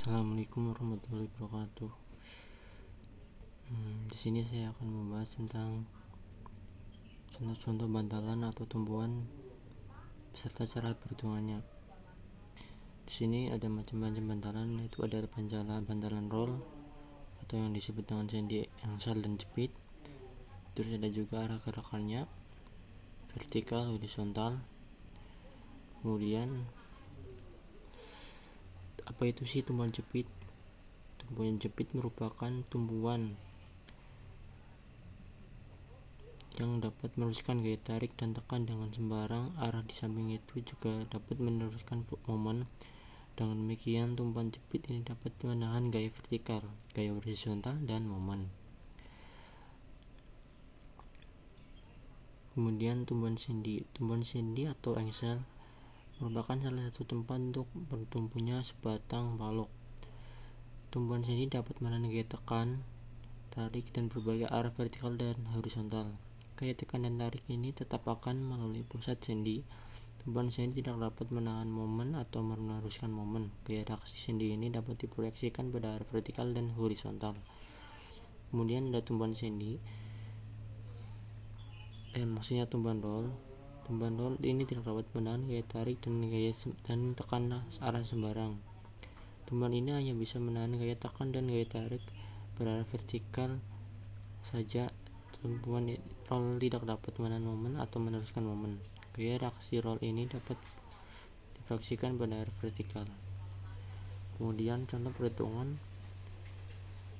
Assalamualaikum warahmatullahi wabarakatuh. Di sini saya akan membahas tentang contoh-contoh bantalan atau tumbuhan beserta cara perhitungannya. Di sini ada macam-macam bantalan, yaitu ada bantalan roll atau yang disebut dengan sendi, angsal dan jepit. Terus ada juga arah gerakannya, vertikal, horizontal. Kemudian apa itu sih tumbuhan jepit? Tumbuhan jepit merupakan tumbuhan yang dapat meneruskan gaya tarik dan tekan dengan sembarang arah. Di samping itu juga dapat meneruskan momen. Dengan demikian, tumbuhan jepit ini dapat menahan gaya vertikal, gaya horizontal, dan momen. Kemudian tumbuhan sendi atau engsel merupakan salah satu tempat untuk bertumbuhnya sebatang balok. Tumbuhan sendi dapat menahan gaya tekan, tarik, dan berbagai arah vertikal dan horizontal. Gaya tekan dan tarik ini tetap akan melalui pusat sendi. Tumbuhan sendi tidak dapat menahan momen atau meneruskan momen. Gaya reaksi sendi ini dapat diproyeksikan pada arah vertikal dan horizontal. Kemudian ada tumbuhan sendi, maksudnya tumbuhan roll. Tumbuhan roll ini tidak dapat menahan gaya tarik dan tekan arah sembarang. Tumbuhan ini hanya bisa menahan gaya tekan dan gaya tarik berarah vertikal saja. Tumbuhan roll tidak dapat menahan momen atau meneruskan momen. Gaya reaksi roll ini dapat diproyeksikan pada arah vertikal. Kemudian contoh perhitungan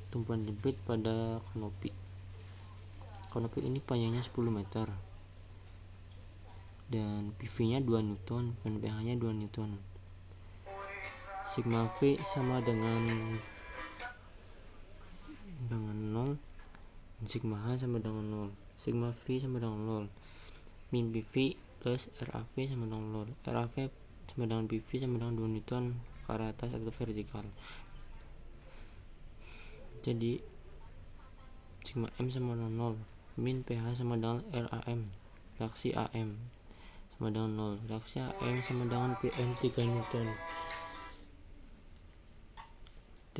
tumbuhan jepit pada kanopi. Kanopi ini panjangnya 10 meter dan PV-nya 2 Newton dan pH-nya 2 Newton. Sigma V sama dengan 0 dan sigma H sama dengan 0. Sigma V sama dengan 0. Min PV plus RAV sama dengan 0. RAV sama dengan PV sama dengan 2 Newton ke arah atas atau vertikal. Jadi sigma M sama dengan 0. Min pH sama dengan RAM. Reaksi AM sama dengan 0. Reaksi AM sama dengan PM 3 Newton.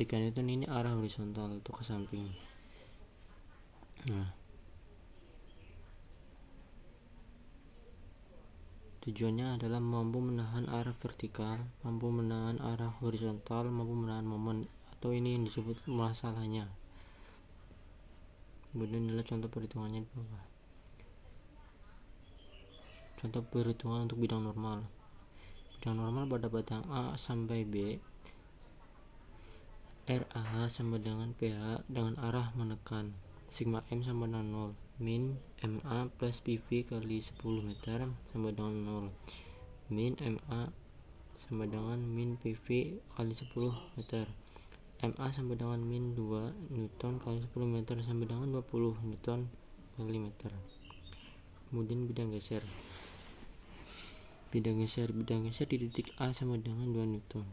3 Newton ini arah horizontal untuk ke samping. Tujuannya adalah mampu menahan arah vertikal, mampu menahan arah horizontal, mampu menahan momen, atau ini yang disebut masalahnya. Kemudian adalah contoh perhitungannya di bawah. Contoh perhitungan untuk bidang normal. Bidang normal pada batang A sampai B, RAH sama dengan pH dengan arah menekan. Sigma M sama dengan 0. Min MA plus PV kali 10 meter sama dengan 0. Min MA sama dengan min PV kali 10 meter. MA sama dengan min 2 Newton kali 10 meter sama dengan 20 Newton kali meter. Kemudian bidang geser. Bidang geser di titik A sama dengan 2 Newton.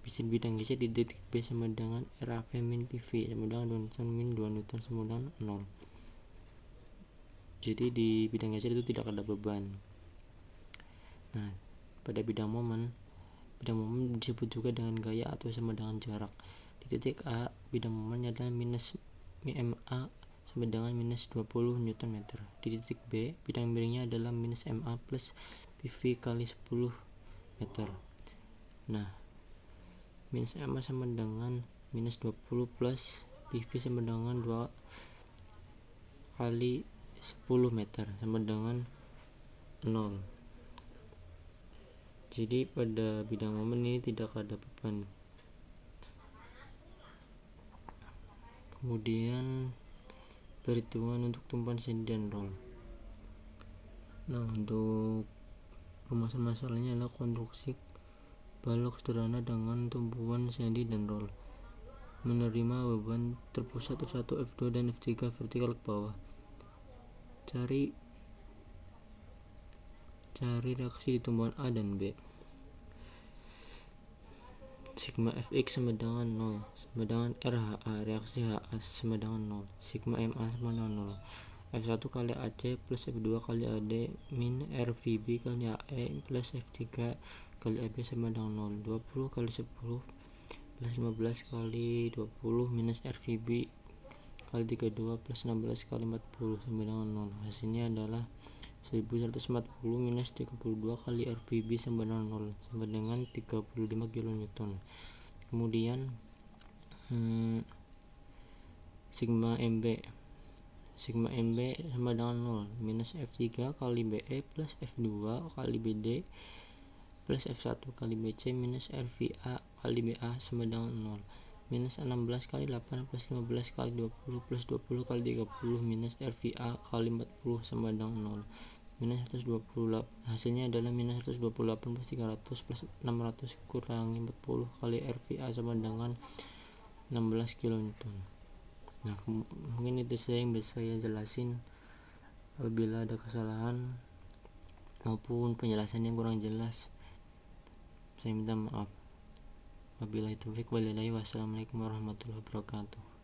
Bidang geser di titik B sama dengan RAV min PV sama dengan 2 Newton min 2 Newton sama dengan 0. Jadi di bidang geser itu tidak ada beban. Nah, pada bidang momen disebut juga dengan gaya atau sama dengan jarak. Di titik A, bidang momennya adalah minus MA sama dengan minus 20 Newton meter. Di titik B, bidang miringnya adalah minus MA plus PV kali 10 meter. Nah, minus MA sama dengan minus 20 plus PV sama dengan 2 kali 10 meter sama dengan 0. Jadi pada bidang momen ini tidak ada beban. Kemudian perhitungan untuk tumpuan sendi dan roll. Nah, untuk rumus masalahnya adalah konstruksi balok sederhana dengan tumpuan sendi dan roll. Menerima beban terpusat F1, F2 dan F3 vertikal ke bawah. Cari reaksi di tumpuan A dan B. Sigma Fx sama dengan 0 sama dengan RHA, reaksi HA sama dengan 0. Sigma MA sama dengan 0. F1 kali AC plus F2 kali AD min RVB kali AE plus F3 kali AB sama dengan 0. 20 kali 10 plus 15 kali 20 minus RVB kali 32 plus 16 kali 40 sama dengan 0. Hasilnya adalah 1140 minus 32 kali RVB sama dengan 0 sama dengan 35 kN. Kemudian sigma MB sama dengan 0 minus F3 kali BE plus F2 kali BD plus F1 kali BC minus RVA kali BA sama dengan 0 minus 16 kali 8 plus 15 kali 20 plus 20 kali 30 minus RVA kali 40 sama dengan 0 minus 128. Hasilnya adalah minus 128 plus 300 plus 600 kurangi 40 kali RVA sama dengan 16 kilonewton. Nah, mungkin itu saja yang bisa saya jelasin. Apabila ada kesalahan maupun penjelasan yang kurang jelas, saya minta maaf. Wabillahi taufiq walhidayah. Wassalamualaikum warahmatullahi wabarakatuh.